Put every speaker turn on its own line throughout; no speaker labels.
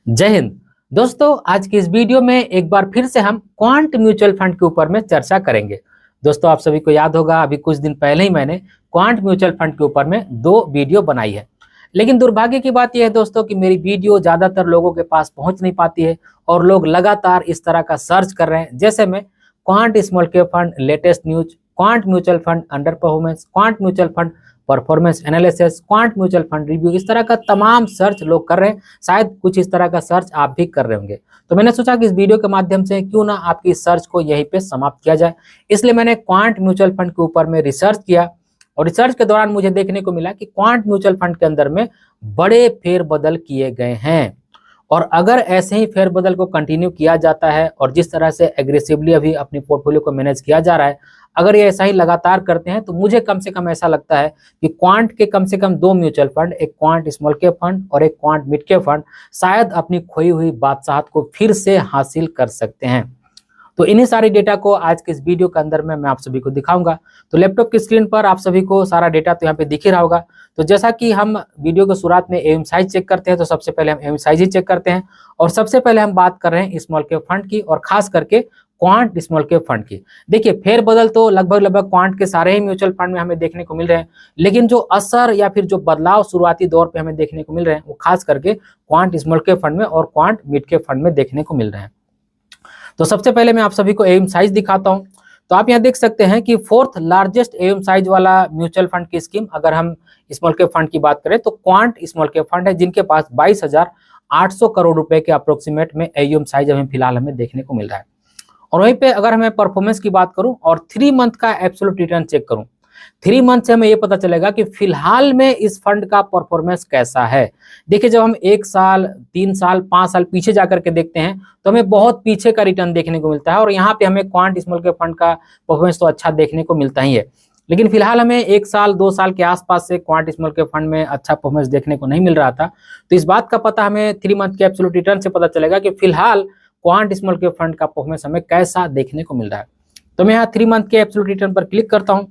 जय हिंद। दोस्तों, आज की इस वीडियो में एक बार फिर से हम क्वांट म्यूचुअल फंड के ऊपर में चर्चा करेंगे। दोस्तों, आप सभी को याद होगा अभी कुछ दिन पहले ही मैंने क्वांट म्यूचुअल फंड के ऊपर में 2 वीडियो बनाई है। लेकिन दुर्भाग्य की बात यह है दोस्तों कि मेरी वीडियो ज़्यादातर लोगों के पास पहुंच नहीं पाती है और लोग लगातार इस तरह का सर्च कर रहे हैं, जैसे मैं quant small cap fund latest news, quant mutual fund under performance, quant mutual fund performance analysis, quant mutual fund review, इस तरह का तमाम सर्च लोग कर रहे हैं। शायद कुछ इस तरह का सर्च आप भी कर रहे होंगे। तो मैंने सोचा कि इस वीडियो के माध्यम से क्यों ना आपकी सर्च को यहीं पे समाप्त किया जाए। इसलिए मैंने क्वांट म्यूचुअल फंड के ऊपर में रिसर्च किया और रिसर्च के दौरान मुझे देखने को मिला कि क्वांट म्यूचुअल फंड के अंदर में बड़े फेरबदल किए गए हैं। और अगर ऐसे ही फेरबदल को कंटिन्यू किया जाता है और जिस तरह से एग्रेसिवली अभी अपनी पोर्टफोलियो को मैनेज किया जा रहा है, अगर ये ऐसा ही लगातार करते हैं तो मुझे कम से कम ऐसा लगता है कि क्वांट के कम से कम 2 म्यूचुअल फंड, एक क्वांट स्मॉल कैप फंड और एक क्वांट मिड कैप फंड, शायद अपनी खोई हुई बादशाहत को फिर से हासिल कर सकते हैं। तो इन्हीं सारी डेटा को आज के इस वीडियो के अंदर में मैं आप सभी को दिखाऊंगा। तो लैपटॉप की स्क्रीन पर आप सभी को सारा डेटा तो यहाँ पे दिख ही रहा होगा। तो जैसा कि हम वीडियो के शुरुआत में एम साइज चेक करते हैं, तो सबसे पहले हम एम साइज ही चेक करते हैं। और सबसे पहले हम बात कर रहे हैं स्मॉल कैप फंड की और खास करके क्वांट स्मॉल कैप फंड की। देखिए, फेरबदल तो लगभग क्वांट के सारे ही म्यूचुअल फंड में हमें देखने को मिल रहे हैं, लेकिन जो असर या फिर जो बदलाव शुरुआती दौर पे हमें देखने को मिल रहे हैं वो खास करके क्वांट स्मॉल कैप फंड में और क्वांट मिड कैप फंड में देखने को मिल रहे हैं। तो सबसे पहले मैं आप सभी को एम साइज दिखाता हूं। तो आप यहाँ देख सकते हैं कि 4th लार्जेस्ट एम साइज वाला म्यूचुअल फंड की स्कीम, अगर हम स्मॉल कैप फंड की बात करें तो क्वांट स्मॉल कैप फंड है, जिनके पास 22,800 करोड़ रुपए के अप्रोक्सीमेट में एम साइज फिलहाल हमें देखने को मिल रहा है। और वहीं पे अगर हमें परफॉर्मेंस की बात करूं और 3 मंथ का एब्सोल्यूट रिटर्न चेक करूं, 3 मंथ से हमें ये पता चलेगा कि फिलहाल में इस फंड का परफॉर्मेंस कैसा है। देखिए, जब हम 1 साल, 3 साल, 5 साल पीछे जाकर के देखते हैं तो हमें बहुत पीछे का रिटर्न देखने को मिलता है और यहाँ पे हमें क्वांट स्मॉल कैप फंड का परफॉर्मेंस तो अच्छा देखने को मिलता ही है। लेकिन फिलहाल हमें 1 साल 2 साल के आसपास से क्वांट स्मॉल कैप फंड में अच्छा परफॉर्मेंस देखने को नहीं मिल रहा था। तो इस बात का पता हमें 3 मंथ के एब्सोल्यूट रिटर्न से पता चलेगा कि फिलहाल क्वांट स्मॉल कैप फंड का परफॉर्मेंस हमें कैसा देखने को मिल रहा है। तो मैं यहाँ 3 मंथ के एब्सोल्यूट रिटर्न पर क्लिक करता हूँ।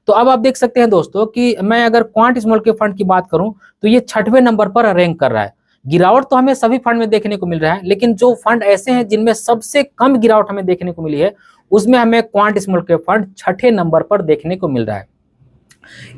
तो अब आप देख सकते हैं दोस्तों कि मैं अगर क्वांट स्मॉल कैप फंड की बात करूं तो ये 6वें नंबर पर रैंक कर रहा है। गिरावट तो हमें सभी फंड में देखने को मिल रहा है, लेकिन जो फंड ऐसे हैं जिनमें सबसे कम गिरावट हमें देखने को मिली है, उसमें हमें क्वांट स्मॉल कैप फंड 6ठे नंबर पर देखने को मिल रहा है।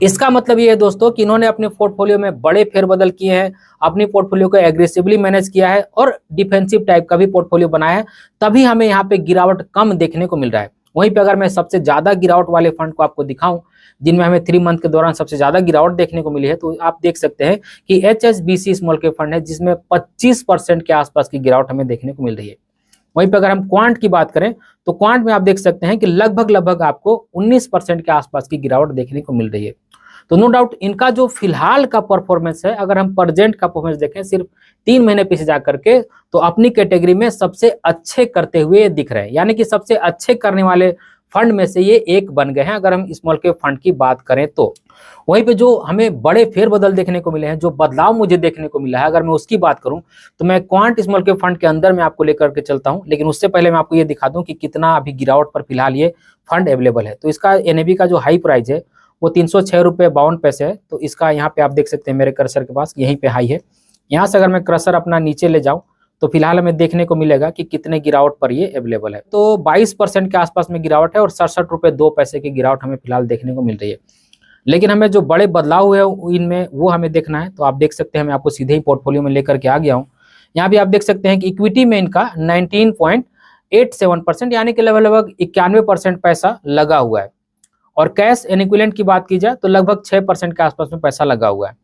इसका मतलब ये है दोस्तों कि इन्होंने अपने पोर्टफोलियो में बड़े फेरबदल किए हैं, अपनी पोर्टफोलियो को एग्रेसिवली मैनेज किया है और डिफेंसिव टाइप का भी पोर्टफोलियो बनाया है, तभी हमें यहाँ पे गिरावट कम देखने को मिल रहा है। वहीं पे अगर मैं सबसे ज्यादा गिरावट वाले फंड को आपको दिखाऊं, जिनमें हमें 3 मंथ के दौरान सबसे ज्यादा गिरावट देखने को मिली है, तो आप देख सकते हैं कि HSBC स्मॉल कैप फंड है, जिसमें 25% के आसपास की गिरावट हमें देखने को मिल रही है। वहीं पे अगर हम क्वांट की बात करें तो क्वांट में आप देख सकते हैं कि लगभग आपको 19% के आसपास की गिरावट देखने को मिल रही है। तो नो डाउट इनका जो फिलहाल का परफॉर्मेंस है, अगर हम प्रेजेंट का परफॉर्मेंस देखें सिर्फ 3 महीने पीछे जाकर के, तो अपनी कैटेगरी में सबसे अच्छे करते हुए दिख रहे हैं, यानी कि सबसे अच्छे करने वाले फंड में से ये एक बन गए हैं अगर हम स्मॉल कैप फंड की बात करें तो। वहीं पे जो हमें बड़े फेरबदल देखने को मिले हैं, जो बदलाव मुझे देखने को मिला है, अगर मैं उसकी बात करूं तो मैं क्वांट स्मॉल कैप फंड के अंदर में आपको लेकर के चलता हूं। लेकिन उससे पहले मैं आपको ये दिखा दूं कि कितना अभी गिरावट पर फिलहाल ये फंड अवेलेबल है। तो इसका NAV का जो हाई प्राइस है वो 306 रुपये 52 पैसे है। तो इसका यहाँ पे आप देख सकते हैं मेरे कर्सर के पास यहीं पे हाई है। यहाँ से अगर मैं कर्सर अपना नीचे ले जाऊं तो फिलहाल हमें देखने को मिलेगा कि कितने गिरावट पर ये अवेलेबल है। तो 22% के आसपास में गिरावट है और 67 रुपये 2 पैसे की गिरावट हमें फिलहाल देखने को मिल रही है। लेकिन हमें जो बड़े बदलाव हुए इनमें वो हमें देखना है। तो आप देख सकते हैं मैं आपको सीधे ही पोर्टफोलियो में लेकर के आ गया हूँ। यहाँ भी आप देख सकते हैं कि इक्विटी में इनका 19.87% यानी कि लगभग 91% पैसा लगा हुआ है। और कैश इक्विवेलेंट की बात की जाए तो लगभग 6% के आसपास में पैसा लगा हुआ है।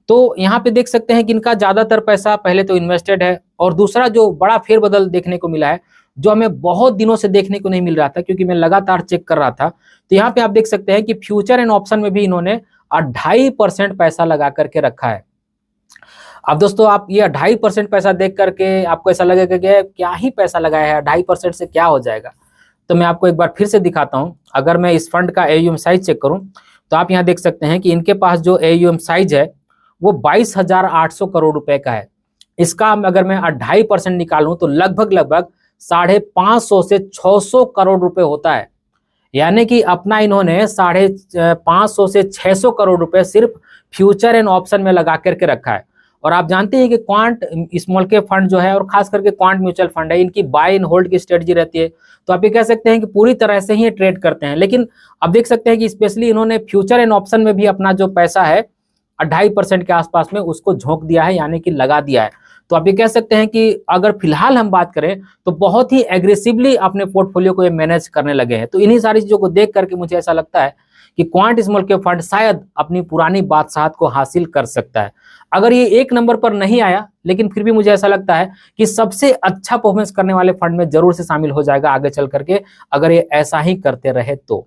तो यहाँ पे देख सकते हैं कि इनका ज्यादातर पैसा पहले तो इन्वेस्टेड है, और दूसरा जो बड़ा फेरबदल देखने को मिला है, जो हमें बहुत दिनों से देखने को नहीं मिल रहा था क्योंकि मैं लगातार चेक कर रहा था, तो यहाँ पे आप देख सकते हैं कि फ्यूचर एंड ऑप्शन में भी इन्होंने 2.5% पैसा लगा करके रखा है। अब दोस्तों, आप ये 2.5% पैसा देख करके आपको ऐसा लगेगा कि क्या ही पैसा लगाया है, 2.5% से क्या हो जाएगा। तो मैं आपको एक बार फिर से दिखाता हूँ। अगर मैं इस फंड का AUM साइज चेक करूँ तो आप यहाँ देख सकते हैं कि इनके पास जो AUM साइज है वो 22,800 करोड़ रुपए का है। इसका अगर मैं 2.5% निकालूं तो लगभग 550 से 600 करोड़ रुपए होता है। यानी कि अपना इन्होंने 550 से 600 करोड़ रुपए सिर्फ फ्यूचर एंड ऑप्शन में लगा करके रखा है। और आप जानते हैं कि क्वांट स्मॉल कैप फंड जो है और खास करके क्वांट म्यूचुअल फंड है, इनकी बाय एंड होल्ड की स्ट्रेटजी रहती है। तो आप ये कह सकते हैं कि पूरी तरह से ही ट्रेड करते हैं, लेकिन आप देख सकते हैं कि स्पेशली इन्होंने फ्यूचर एंड ऑप्शन में भी अपना जो पैसा है 2.5% के आसपास में उसको झोंक दिया है, यानी कि लगा दिया है। तो आप ये कह सकते हैं कि अगर फिलहाल हम बात करें तो बहुत ही एग्रेसिवली अपने पोर्टफोलियो को ये मैनेज करने लगे हैं। तो इन्हीं सारी चीजों को देख करके मुझे ऐसा लगता है कि क्वांट स्मॉल कैप फंड शायद अपनी पुरानी बादशाहत को हासिल कर सकता है। अगर ये 1 नंबर पर नहीं आया, लेकिन फिर भी मुझे ऐसा लगता है कि सबसे अच्छा परफॉर्मेंस करने वाले फंड में जरूर से शामिल हो जाएगा आगे चल करके, अगर ये ऐसा ही करते रहे तो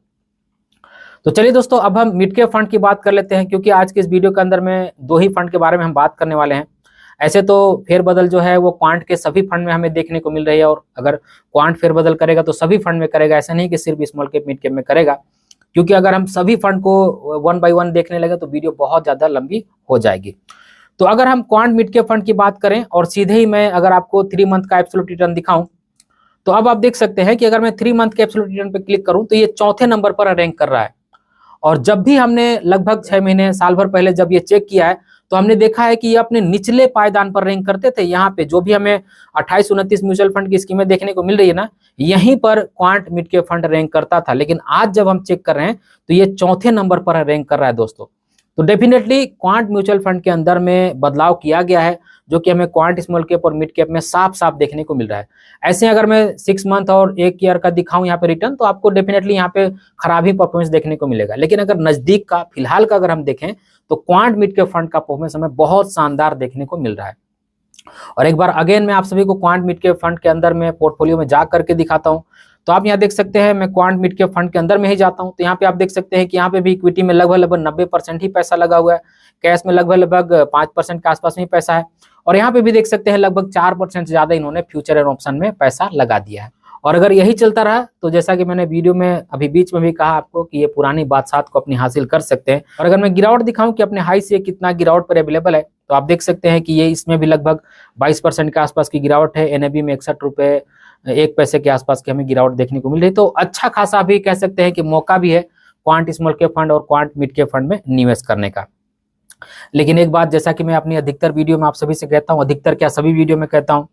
चलिए दोस्तों, अब हम मिड कैप फंड की बात कर लेते हैं, क्योंकि आज के इस वीडियो के अंदर में 2 ही फंड के बारे में हम बात करने वाले हैं। ऐसे तो फेरबदल जो है वो क्वांट के सभी फंड में हमें देखने को मिल रही है, और अगर क्वांट फेरबदल करेगा तो सभी फंड में करेगा, ऐसा नहीं कि सिर्फ स्मॉल कैप मिड कैप में करेगा, क्योंकि अगर हम सभी फंड को 1 बाय 1 देखने लगे तो वीडियो बहुत ज्यादा लंबी हो जाएगी। तो अगर हम क्वांट मिड कैप फंड की बात करें और सीधे ही मैं अगर आपको 3 मंथ का एब्सोल्यूट रिटर्न दिखाऊं, तो अब आप देख सकते हैं कि अगर मैं 3 मंथ के एब्सोल्यूट रिटर्न पे क्लिक करूं तो ये चौथे नंबर पर रैंक कर रहा है। और जब भी हमने लगभग 6 महीने साल भर पहले जब ये चेक किया है तो हमने देखा है कि ये अपने निचले पायदान पर रैंक करते थे। यहाँ पे जो भी हमें 28-29 म्यूचुअल फंड की स्कीमें देखने को मिल रही है ना, यहीं पर quant mid cap fund rank करता था, लेकिन आज जब हम चेक कर रहे हैं तो ये चौथे नंबर पर रैंक कर रहा है दोस्तों। तो डेफिनेटली क्वांट म्यूचुअल फंड के अंदर में बदलाव किया गया है, जो कि हमें क्वांट स्मॉल कैप और मिड कैप में साफ साफ देखने को मिल रहा है। ऐसे अगर मैं 6 मंथ और 1 ईयर का दिखाऊं यहाँ पे रिटर्न, तो आपको डेफिनेटली यहाँ पे खराब ही परफॉर्मेंस देखने को मिलेगा। लेकिन अगर नजदीक का फिलहाल का अगर हम देखें तो क्वांट मिड कैप फंड का परफॉर्मेंस हमें बहुत शानदार देखने को मिल रहा है। और एक बार अगेन मैं आप सभी को क्वांट मिड कैप फंड के अंदर में पोर्टफोलियो में जा करके दिखाता हूं। तो आप यहाँ देख सकते हैं, मैं क्वांट मिड कैप फंड के अंदर में ही जाता हूं, तो यहाँ पे आप देख सकते हैं कि यहाँ पे भी इक्विटी में लगभग 90% ही पैसा लगा हुआ है, कैश में लगभग 5% के आसपास में ही पैसा है, और यहाँ पे भी देख सकते हैं लगभग 4% से ज्यादा इन्होंने फ्यूचर एंड ऑप्शन में पैसा लगा दिया है। और अगर यही चलता रहा तो जैसा कि मैंने वीडियो में अभी बीच में भी कहा आपको कि ये पुरानी बादशाहत को अपनी हासिल कर सकते हैं। और अगर मैं गिरावट दिखाऊं कि अपने हाई से कितना गिरावट पर अवेलेबल है, तो आप देख सकते हैं कि ये इसमें भी लगभग 22% के आसपास की गिरावट है। एनएबी में 61 रुपए 1 पैसे के आसपास की हमें गिरावट देखने को मिल रही है। तो अच्छा खासा भी कह सकते हैं कि मौका भी है क्वांट स्मॉल कैप फंड और क्वांट मिड कैप फंड में निवेश करने का। लेकिन एक बात, जैसा कि मैं अपनी अधिकतर वीडियो में आप सभी से कहता हूं, अधिकतर क्या सभी वीडियो में कहता हूं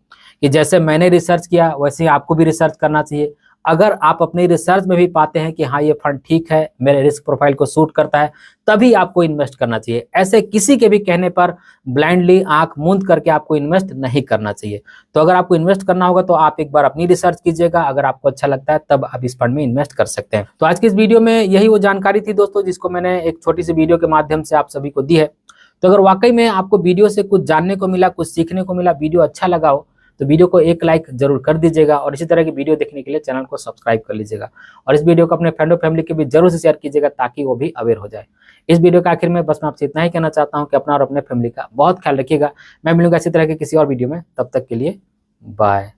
कि जैसे मैंने रिसर्च किया वैसे ही आपको भी रिसर्च करना चाहिए। अगर आप अपने रिसर्च में भी पाते हैं कि हाँ ये फंड ठीक है, मेरे रिस्क प्रोफाइल को सूट करता है, तभी आपको इन्वेस्ट करना चाहिए। ऐसे किसी के भी कहने पर ब्लाइंडली आंख मूंद करके आपको इन्वेस्ट नहीं करना चाहिए। तो अगर आपको इन्वेस्ट करना होगा तो आप एक बार अपनी रिसर्च कीजिएगा, अगर आपको अच्छा लगता है तब आप इस फंड में इन्वेस्ट कर सकते हैं। तो आज की इस वीडियो में यही वो जानकारी थी दोस्तों, जिसको मैंने एक छोटी सी वीडियो के माध्यम से आप सभी को दी है। तो अगर वाकई में आपको वीडियो से कुछ जानने को मिला, कुछ सीखने को मिला, वीडियो अच्छा लगा हो, तो वीडियो को एक लाइक जरूर कर दीजिएगा, और इसी तरह की वीडियो देखने के लिए चैनल को सब्सक्राइब कर लीजिएगा, और इस वीडियो को अपने फ्रेंड और फैमिली के भी जरूर से शेयर कीजिएगा ताकि वो भी अवेयर हो जाए। इस वीडियो के आखिर में बस मैं आपसे इतना ही कहना चाहता हूँ कि अपना और अपने फैमिली का बहुत ख्याल रखिएगा। मैं मिलूंगा इसी तरह के किसी और वीडियो में, तब तक के लिए बाय।